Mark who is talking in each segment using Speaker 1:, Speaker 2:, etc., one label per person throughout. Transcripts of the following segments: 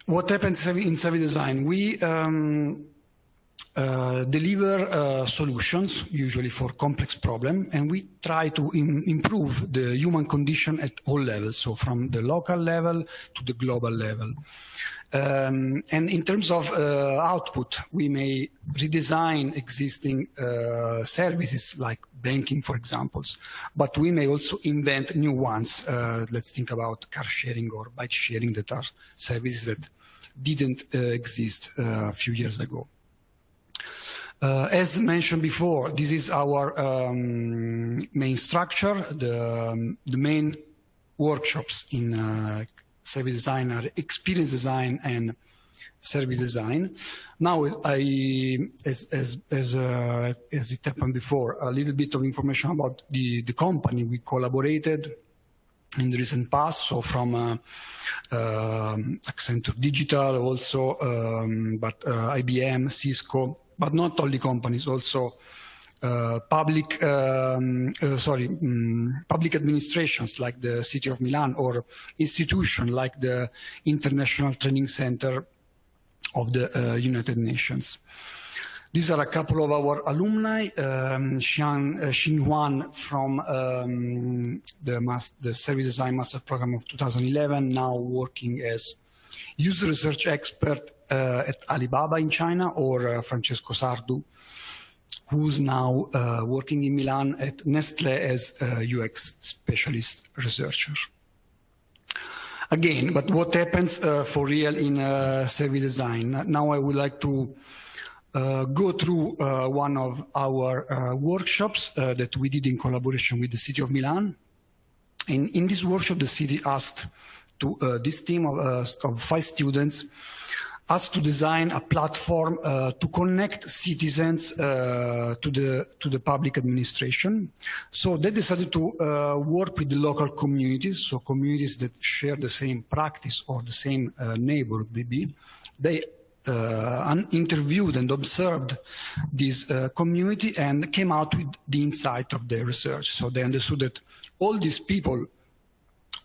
Speaker 1: What happens in service design? We deliver solutions, usually for complex problems, and we try to improve the human condition at all levels, so from the local level to the global level. And in terms of output, we may redesign existing services like banking, for example, but we may also invent new ones. Let's think about car sharing or bike sharing, that are services that didn't exist a few years ago. As mentioned before, this is our main structure. The main workshops in service design are experience design and service design. Now, as it happened before, a little bit of information about the company. We collaborated in the recent past, so from Accenture Digital also, but IBM, Cisco, but not only companies, also public administrations like the City of Milan, or institutions like the International Training Center of the United Nations. These are a couple of our alumni. Xin Huan from the Service Design Master Program of 2011, now working as user research expert at Alibaba in China, or Francesco Sardu, who's now working in Milan at Nestle as a UX specialist researcher. Again, but what happens for real in service design? Now I would like to go through one of our workshops that we did in collaboration with the City of Milan. And in this workshop, the city asked to this team of 5 students to design a platform to connect citizens to the public administration. So they decided to work with the local communities, so communities that share the same practice or the same neighborhood maybe. They interviewed and observed this community and came out with the insight of their research. So they understood that all these people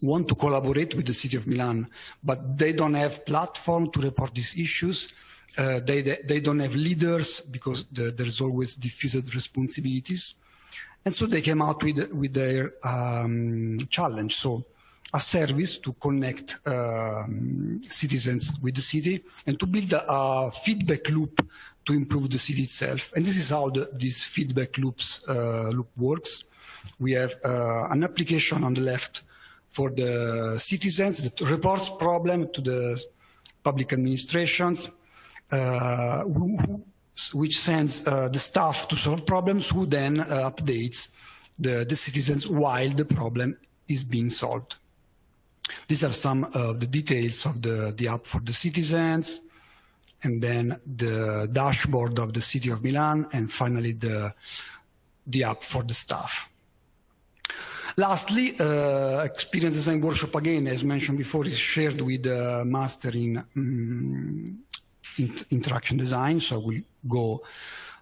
Speaker 1: want to collaborate with the City of Milan, but they don't have platform to report these issues. They don't have leaders because there's always diffused responsibilities. And so they came out with their challenge. So a service to connect citizens with the city and to build a feedback loop to improve the city itself. And this is how this feedback loop works. We have an application on the left for the citizens that reports problem to the public administrations, which sends the staff to solve problems, who then updates the citizens while the problem is being solved. These are some of the details of the app for the citizens, and then the dashboard of the City of Milan, and finally the app for the staff. Lastly, experience design workshop, again, as mentioned before, is shared with the master in interaction design, so I will go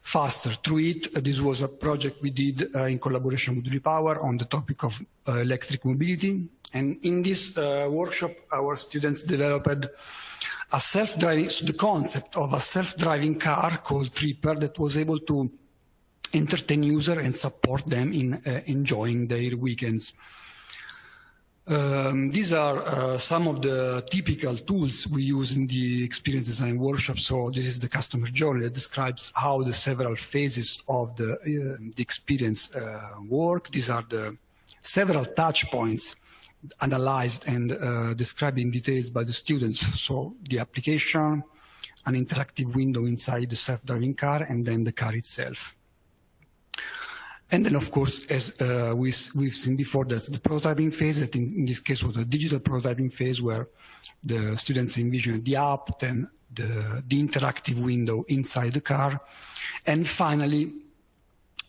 Speaker 1: faster through it. This was a project we did in collaboration with Repower on the topic of electric mobility. And in this workshop, our students developed a self-driving, so the concept of a self-driving car called Tripper that was able to entertain users and support them in enjoying their weekends. These are some of the typical tools we use in the experience design workshop. So this is the customer journey that describes how the several phases of the experience work. These are the several touch points analyzed and described in details by the students. So the application, an interactive window inside the self-driving car, and then the car itself. And then, of course, as we've seen before, there's the prototyping phase, that in this case was a digital prototyping phase where the students envisioned the app, then the interactive window inside the car, and finally,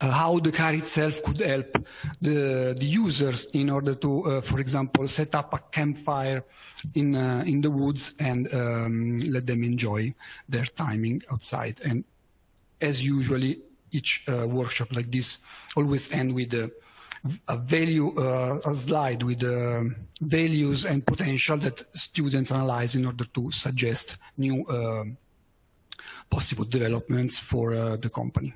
Speaker 1: how the car itself could help the users in order to, for example, set up a campfire in the woods and let them enjoy their timing outside. And as usually, each workshop like this always end with a slide with values and potential that students analyze in order to suggest new possible developments for the company.